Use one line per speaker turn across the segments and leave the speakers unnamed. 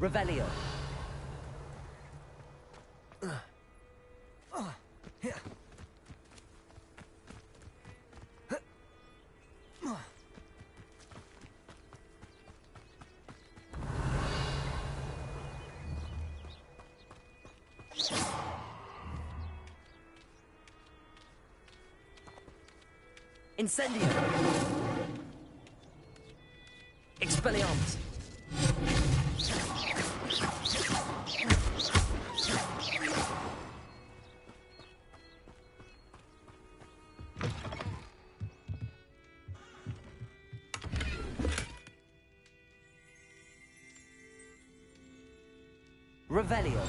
Revelio. Incendio. Expelliarmus. Revelio.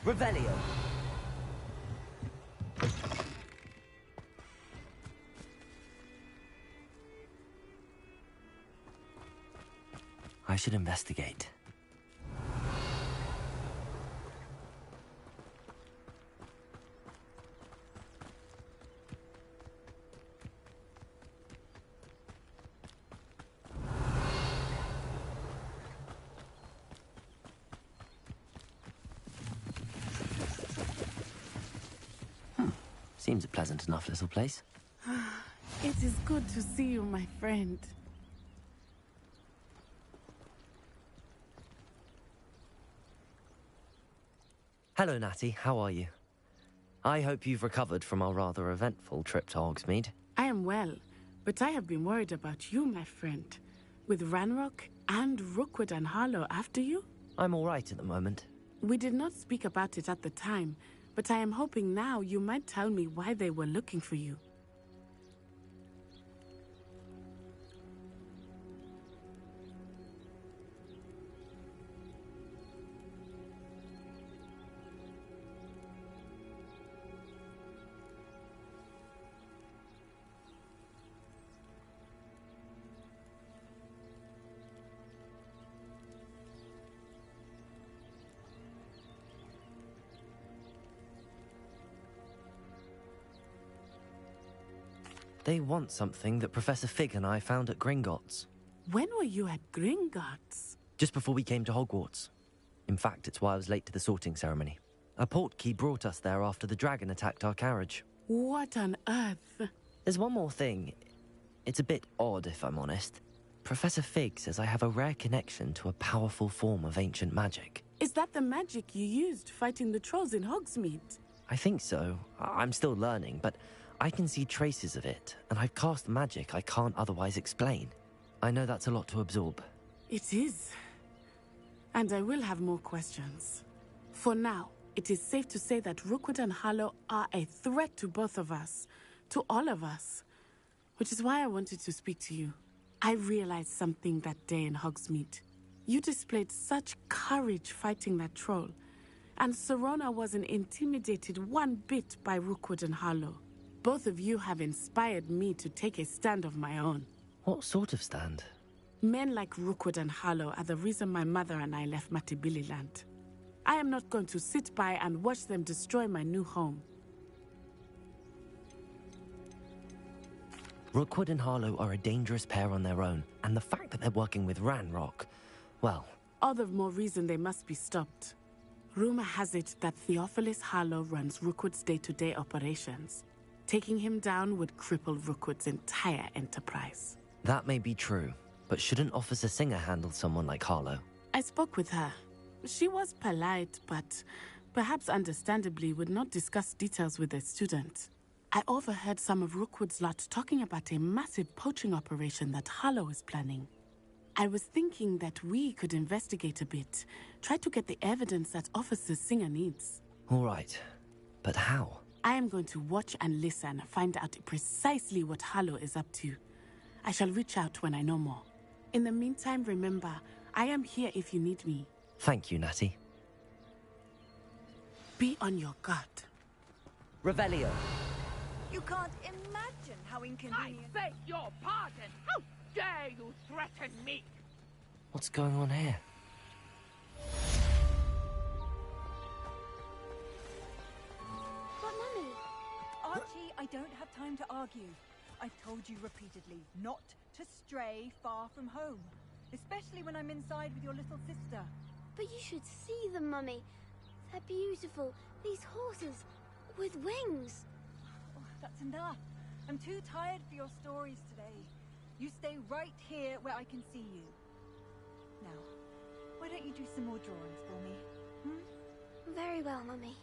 Revelio. I should investigate. Seems a pleasant enough little place.
It is good to see you, my friend.
Hello, Natty. How are you? I hope you've recovered from our rather eventful trip to Hogsmeade.
I am well, but I have been worried about you, my friend. With Ranrock and Rookwood and Harlow after you?
I'm all right at the moment.
We did not speak about it at the time, but I am hoping now you might tell me why they were looking for you.
They want something that Professor Fig and I found at Gringotts.
When were you at Gringotts?
Just before we came to Hogwarts. In fact, it's why I was late to the sorting ceremony. A portkey brought us there after the dragon attacked our carriage.
What on earth?
There's one more thing. It's a bit odd, if I'm honest. Professor Fig says I have a rare connection to a powerful form of ancient magic.
Is that the magic you used fighting the trolls in Hogsmeade?
I think so. I'm still learning, but I can see traces of it, and I've cast magic I can't otherwise explain. I know that's a lot to absorb.
It is. And I will have more questions. For now, it is safe to say that Rookwood and Harlow are a threat to both of us. To all of us. Which is why I wanted to speak to you. I realized something that day in Hogsmeade. You displayed such courage fighting that troll, and Serona wasn't intimidated one bit by Rookwood and Harlow. Both of you have inspired me to take a stand of my own.
What sort of stand?
Men like Rookwood and Harlow are the reason my mother and I left Matibili land. I am not going to sit by and watch them destroy my new home.
Rookwood and Harlow are a dangerous pair on their own, and the fact that they're working with Ranrock, well...
All the more reason they must be stopped. Rumor has it that Theophilus Harlow runs Rookwood's day-to-day operations. Taking him down would cripple Rookwood's entire enterprise.
That may be true, but shouldn't Officer Singer handle someone like Harlow?
I spoke with her. She was polite, but perhaps understandably would not discuss details with a student. I overheard some of Rookwood's lot talking about a massive poaching operation that Harlow is planning. I was thinking that we could investigate a bit, try to get the evidence that Officer Singer needs.
All right, but how?
I am going to watch and listen, find out precisely what Harlow is up to. I shall reach out when I know more. In the meantime, remember, I am here if you need me.
Thank you, Natty.
Be on your guard.
Revelio.
You can't imagine how inconvenient...
I beg your pardon! How dare you threaten me?
What's going on here?
But Mummy... Archie, I don't have time to argue. I've told you repeatedly not to stray far from home. Especially when I'm inside with your little sister.
But you should see them, Mummy. They're beautiful. These horses with wings.
Oh, that's enough. I'm too tired for your stories today. You stay right here where I can see you. Now, why don't you do some more drawings for me? Hmm?
Very well, Mummy.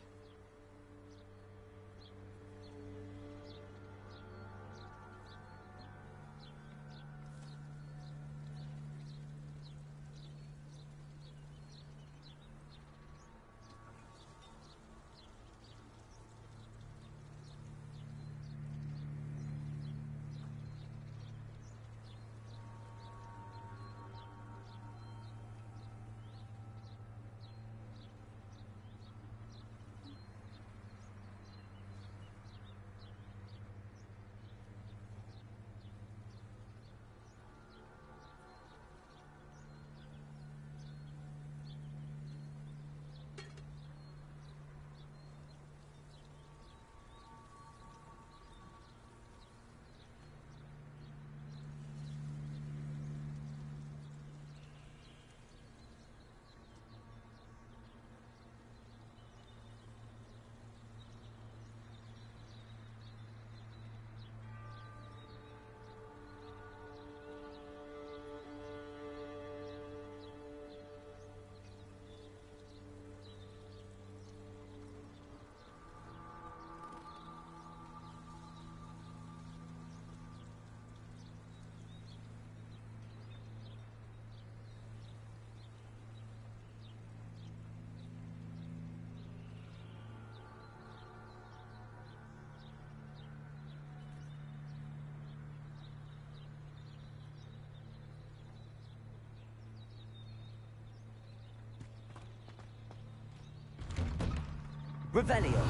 Revelio.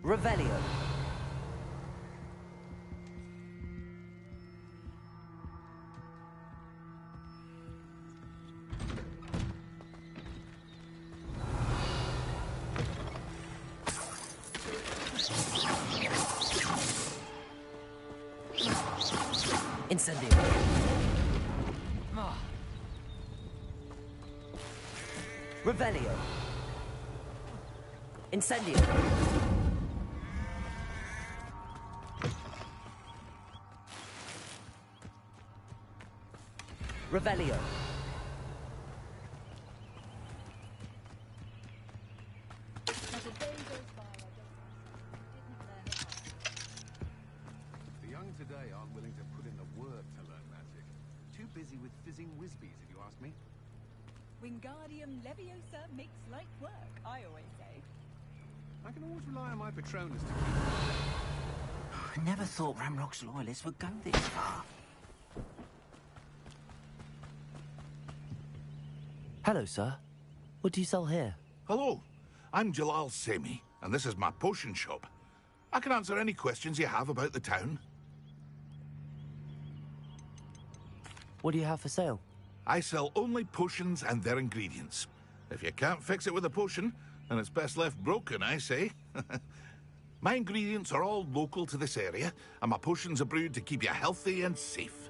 Revelio. Incendio. Revelio. Incendio! Revelio.
As a day goes by, I get didn't learn it.
The young today aren't willing to put in the work to learn magic. Too busy with fizzing whizbees, if you ask me.
Wingardium Leviosa makes light work, I always say.
I can always rely on my Patronus to...
I never thought Ramrock's loyalists would go this far.
Hello, sir. What do you sell here?
Hello, I'm Jalal Semi, and this is my potion shop. I can answer any questions you have about the town.
What do you have for sale?
I sell only potions and their ingredients. If you can't fix it with a potion, then it's best left broken, I say. My ingredients are all local to this area, and my potions are brewed to keep you healthy and safe.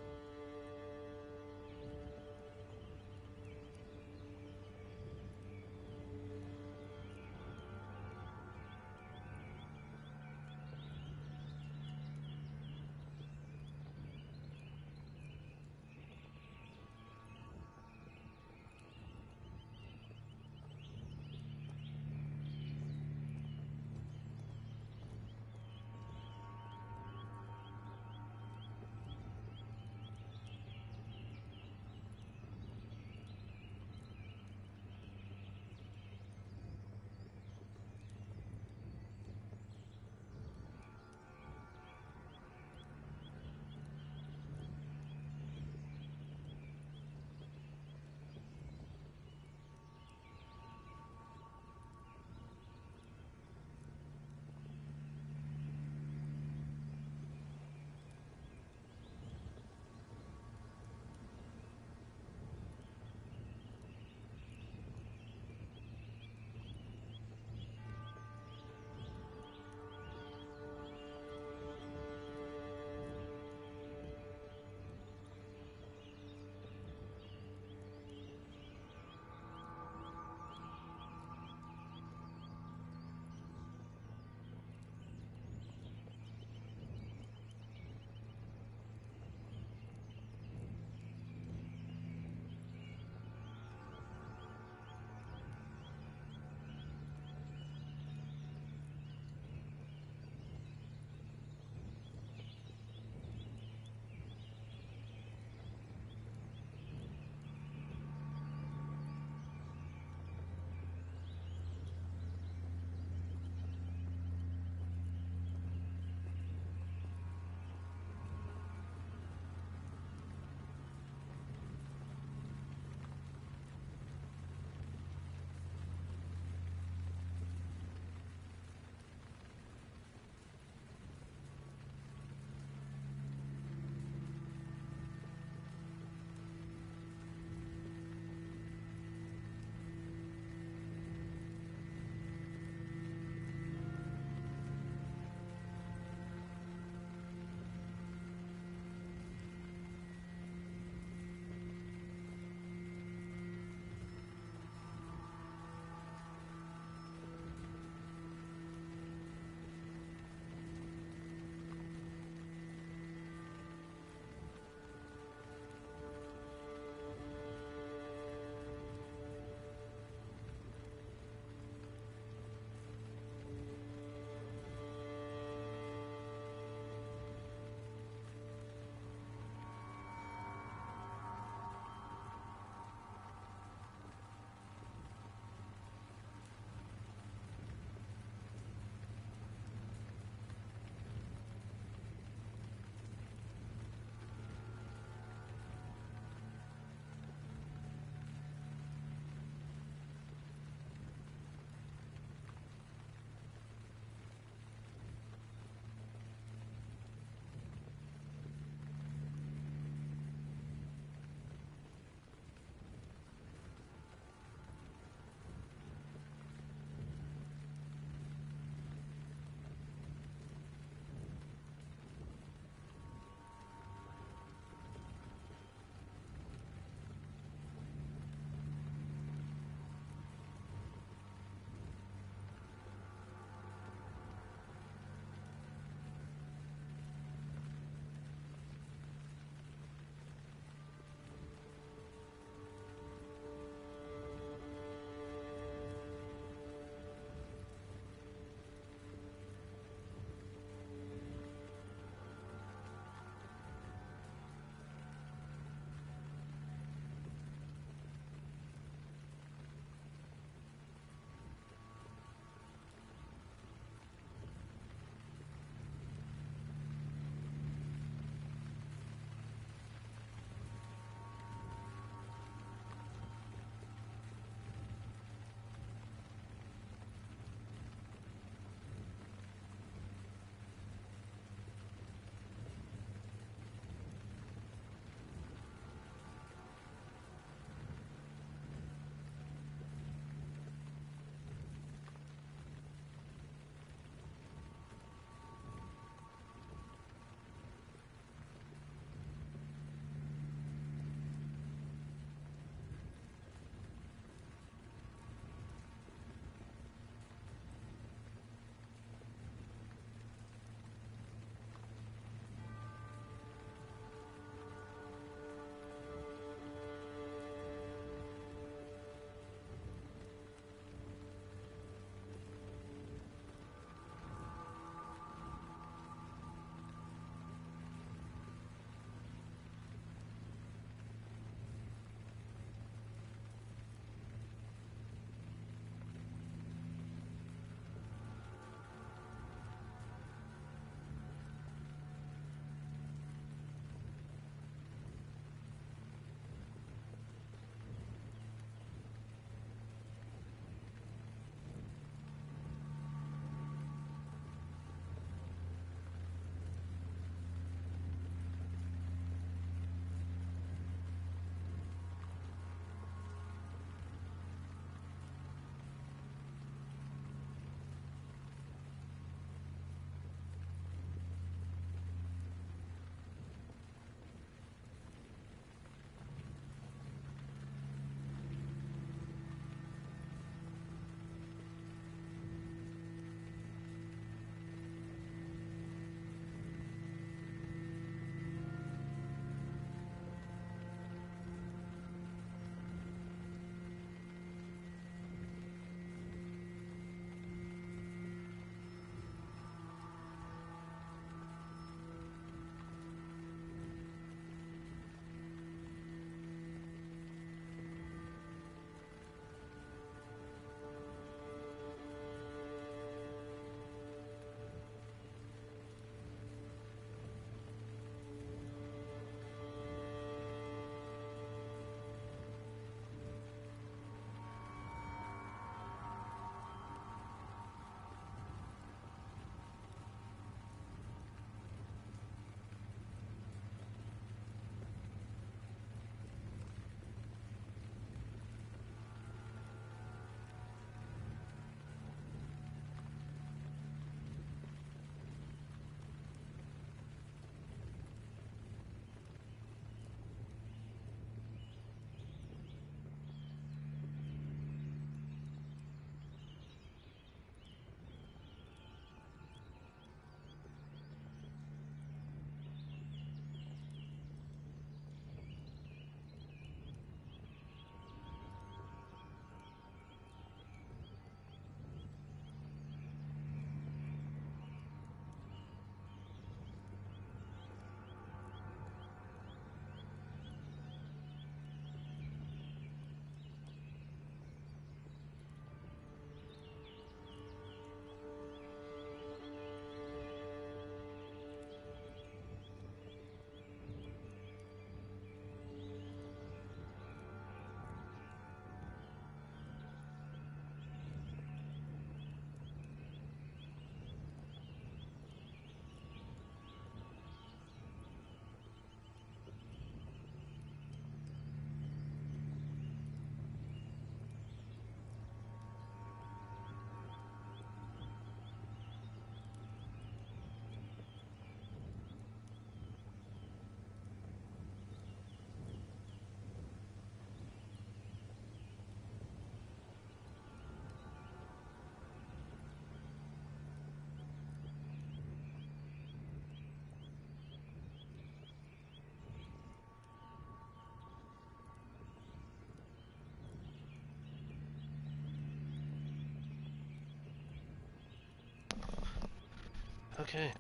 Okay.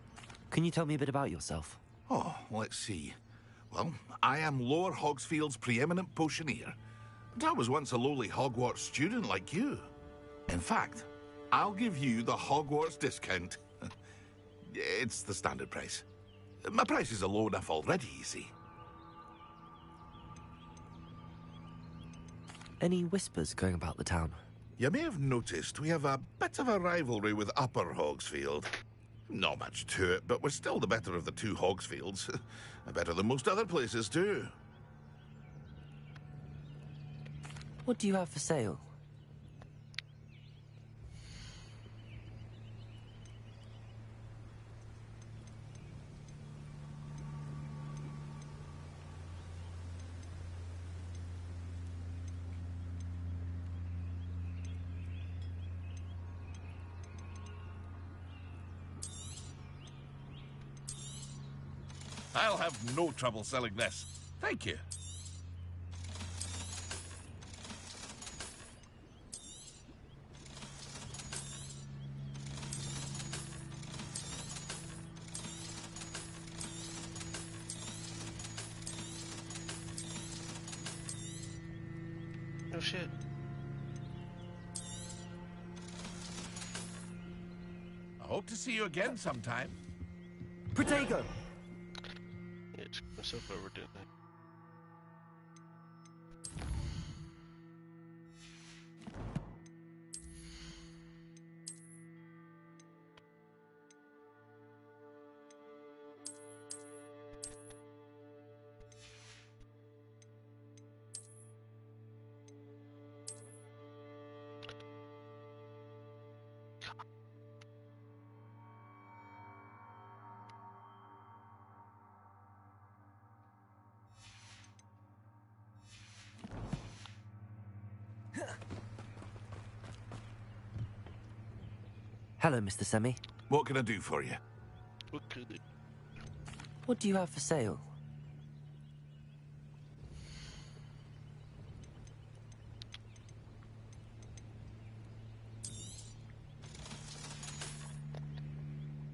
Can you tell me a bit about yourself?
Oh, let's see. Well, I am Lower Hogsfield's preeminent potioneer. But I was once a lowly Hogwarts student like you. In fact, I'll give you the Hogwarts discount. It's the standard price. My prices are low enough already, you see.
Any whispers going about the town?
You may have noticed we have a bit of a rivalry with Upper Hogsfield. Not much to it, but we're still the better of the two Hogsfields. Better than most other places, too.
What do you have for sale?
I'll have no trouble selling this. Thank you.
Oh shit.
I hope to see you again sometime.
Protego!
Yeah, check myself over, didn't I?
Hello, Mr. Semi.
What can I do for you?
What could it?
What do you have for sale?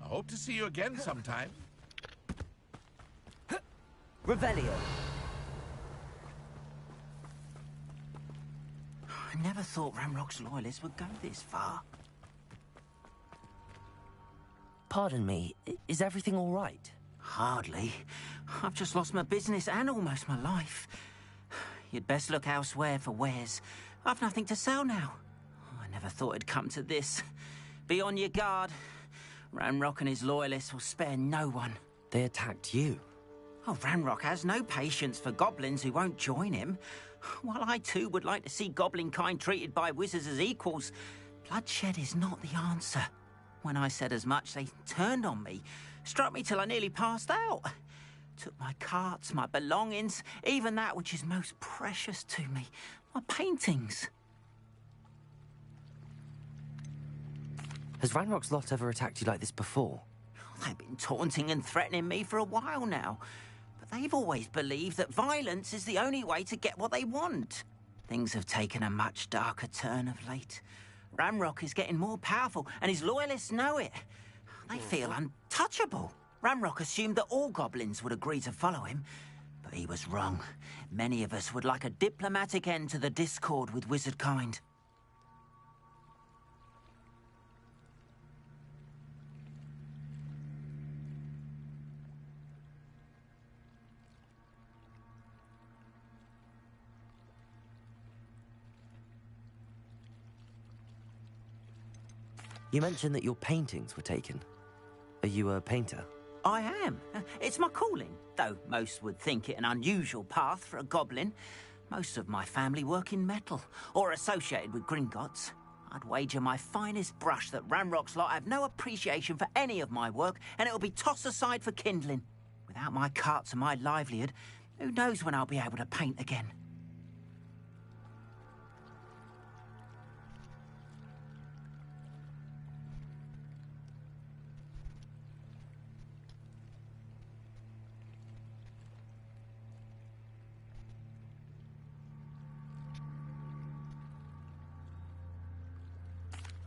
I hope to see you again sometime.
Revelio!
I never thought Ramrock's loyalists would go this far.
Pardon me, is everything all right?
Hardly. I've just lost my business and almost my life. You'd best look elsewhere for wares. I've nothing to sell now. I never thought it'd come to this. Be on your guard. Ramrock and his loyalists will spare no one.
They attacked you.
Oh, Ramrock has no patience for goblins who won't join him. While I too would like to see goblin kind treated by wizards as equals, bloodshed is not the answer. When I said as much, they turned on me, struck me till I nearly passed out. Took my carts, my belongings, even that which is most precious to me, my paintings.
Has Ranrock's lot ever attacked you like this before?
They've been taunting and threatening me for a while now, but they've always believed that violence is the only way to get what they want. Things have taken a much darker turn of late. Ramrock is getting more powerful, and his loyalists know it. They feel untouchable. Ramrock assumed that all goblins would agree to follow him, but he was wrong. Many of us would like a diplomatic end to the discord with wizard kind.
You mentioned that your paintings were taken. Are you a painter?
I am. It's my calling, though most would think it an unusual path for a goblin. Most of my family work in metal, or associated with Gringotts. I'd wager my finest brush that Ramrock's lot have no appreciation for any of my work, and it'll be tossed aside for kindling. Without my carts and my livelihood, who knows when I'll be able to paint again?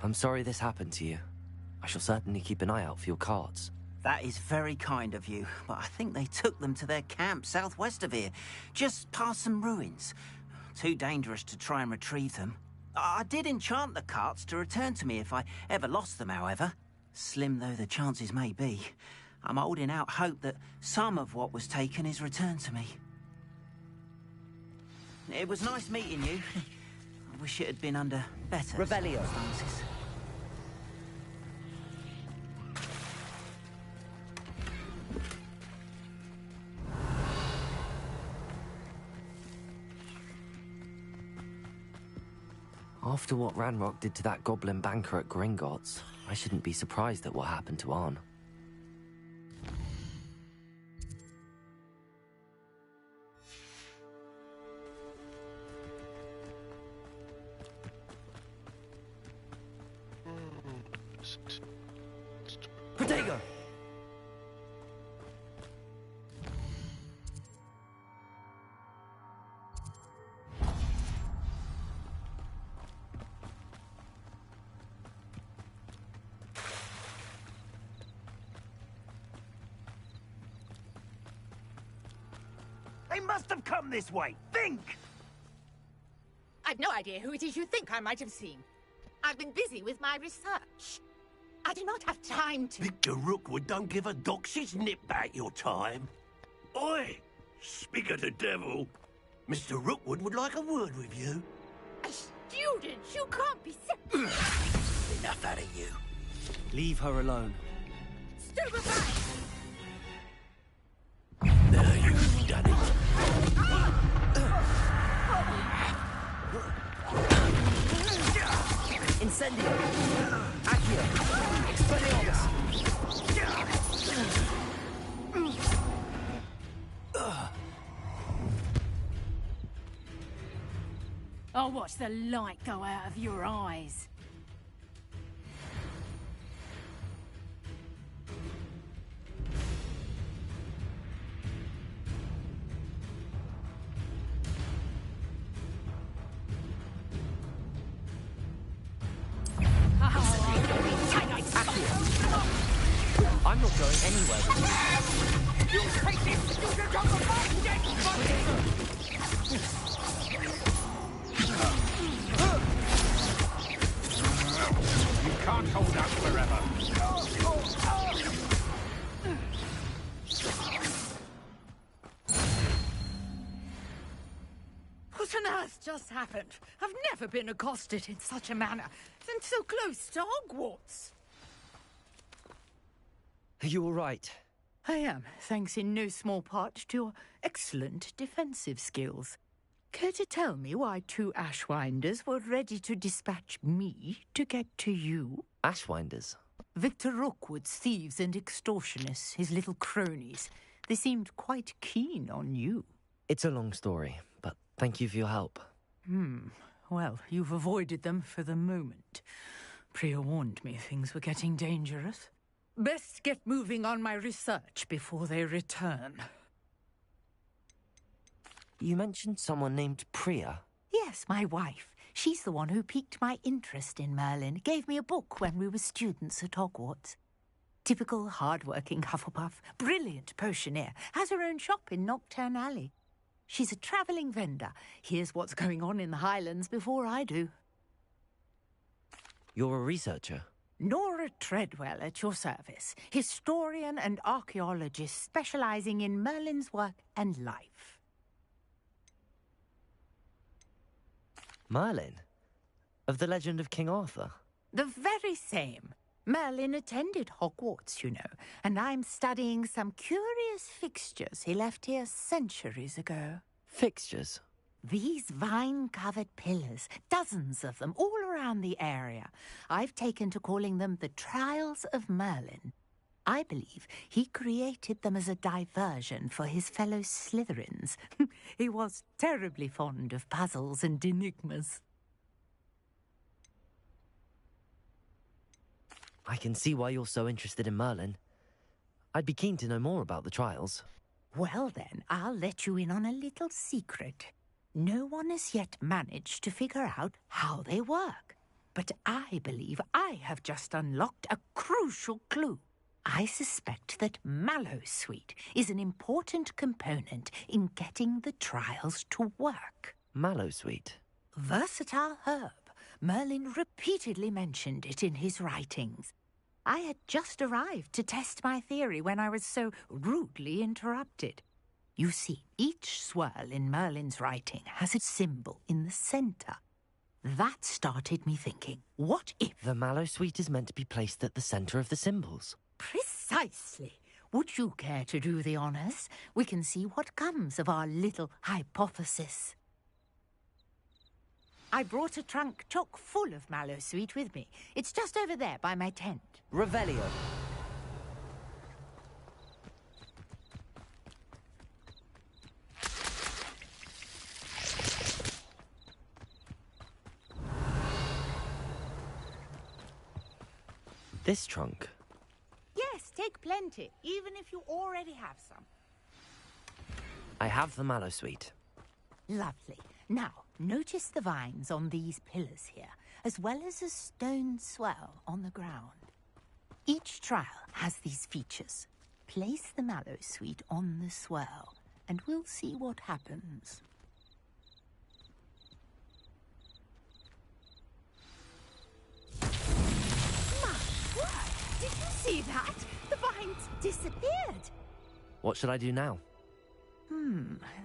I'm sorry this happened to you. I shall certainly keep an eye out for your carts.
That is very kind of you, but I think they took them to their camp southwest of here, just past some ruins. Too dangerous to try and retrieve them. I did enchant the carts to return to me if I ever lost them, however. Slim though the chances may be, I'm holding out hope that some of what was taken is returned to me. It was nice meeting you. I wish it had been under better
Revelio.
circumstances.
After what Ranrock did to that goblin banker at Gringotts, I shouldn't be surprised at what happened to Arn. Protego!
They must have come this way. Think!
I've no idea who it is you think I might have seen. I've been busy with my research. I do not have time to...
Victor Rookwood don't give a doxy's nip back your time. Oi! Speak of the devil. Mr. Rookwood would like a word with you.
A student? You can't be
Enough out of you.
Leave her alone.
Stupefy!
Now you've done it.
Incendio! Accio! Expelliarmus!
I'll watch the light go out of your eyes.
I'm not going anywhere with you.
You take this student on the market!
You can't hold out forever.
What on earth just happened? I've never been accosted in such a manner, and so close to Hogwarts.
Are you all right?
I am, thanks in no small part to your excellent defensive skills. Care to tell me why two Ashwinders were ready to dispatch me to get to you?
Ashwinders?
Victor Rookwood's thieves and extortionists, his little cronies. They seemed quite keen on you.
It's a long story, but thank you for your help.
Well, you've avoided them for the moment. Priya warned me things were getting dangerous. Best get moving on my research before they return.
You mentioned someone named Priya.
Yes, my wife. She's the one who piqued my interest in Merlin. Gave me a book when we were students at Hogwarts. Typical hard-working Hufflepuff. Brilliant potioneer. Has her own shop in Knockturn Alley. She's a travelling vendor. Hears what's going on in the Highlands before I do.
You're a researcher?
Nora Treadwell at your service. Historian and archaeologist specialising in Merlin's work and life.
Merlin? Of the legend of King Arthur?
The very same. Merlin attended Hogwarts, you know, and I'm studying some curious fixtures he left here centuries ago.
Fixtures?
These vine-covered pillars, dozens of them, all around the area. I've taken to calling them the Trials of Merlin. I believe he created them as a diversion for his fellow Slytherins. He was terribly fond of puzzles and enigmas.
I can see why you're so interested in Merlin. I'd be keen to know more about the trials.
Well then, I'll let you in on a little secret. No one has yet managed to figure out how they work. but I believe I have just unlocked a crucial clue. I suspect that mallowsweet is an important component in getting the trials to work.
Mallowsweet?
Versatile herb. Merlin repeatedly mentioned it in his writings. I had just arrived to test my theory when I was so rudely interrupted. You see, each swirl in Merlin's writing has a symbol in the center. That started me thinking, what if...
The mallowsweet is meant to be placed at the center of the symbols.
Precisely. Would you care to do the honors? We can see what comes of our little hypothesis. I brought a trunk chock full of mallowsweet with me. It's just over there by my tent.
Revelio. This trunk?
Yes, take plenty, even if you already have some.
I have the mallowsweet.
Lovely. Now, notice the vines on these pillars here, as well as a stone swell on the ground. Each trial has these features. Place the mallowsweet on the swell, and we'll see what happens. Did you see that? The vines disappeared.
What should I do now?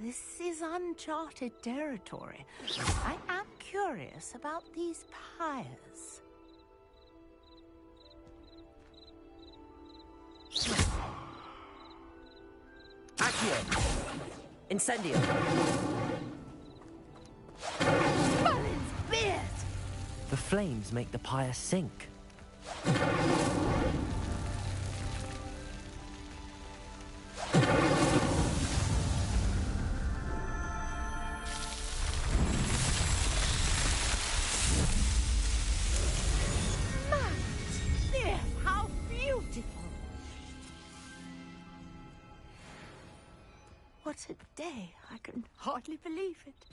This is uncharted territory. I am curious about these pyres.
Accio! Incendio!
Merlin's beard!
The flames make the pyre sink.
How beautiful! What a day! I can hardly believe it.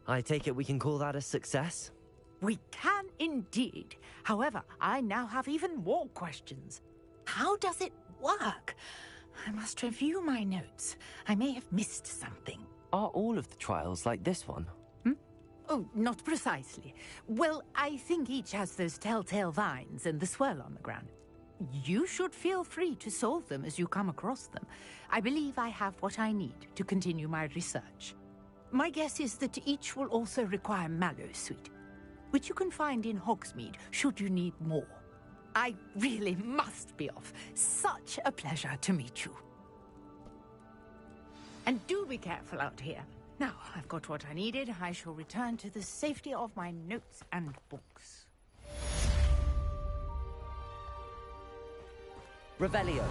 I take it we can call that a success?
We can indeed. However, I now have even more questions. How does it work? I must review my notes. I may have missed something.
Are all of the trials like this one?
Oh, not precisely. Well, I think each has those telltale vines and the swirl on the ground. You should feel free to solve them as you come across them. I believe I have what I need to continue my research. My guess is that each will also require mallowsweet, which you can find in Hogsmeade should you need more. I really must be off. Such a pleasure to meet you. And do be careful out here. Now, I've got what I needed. I shall return to the safety of my notes and books.
Revelio.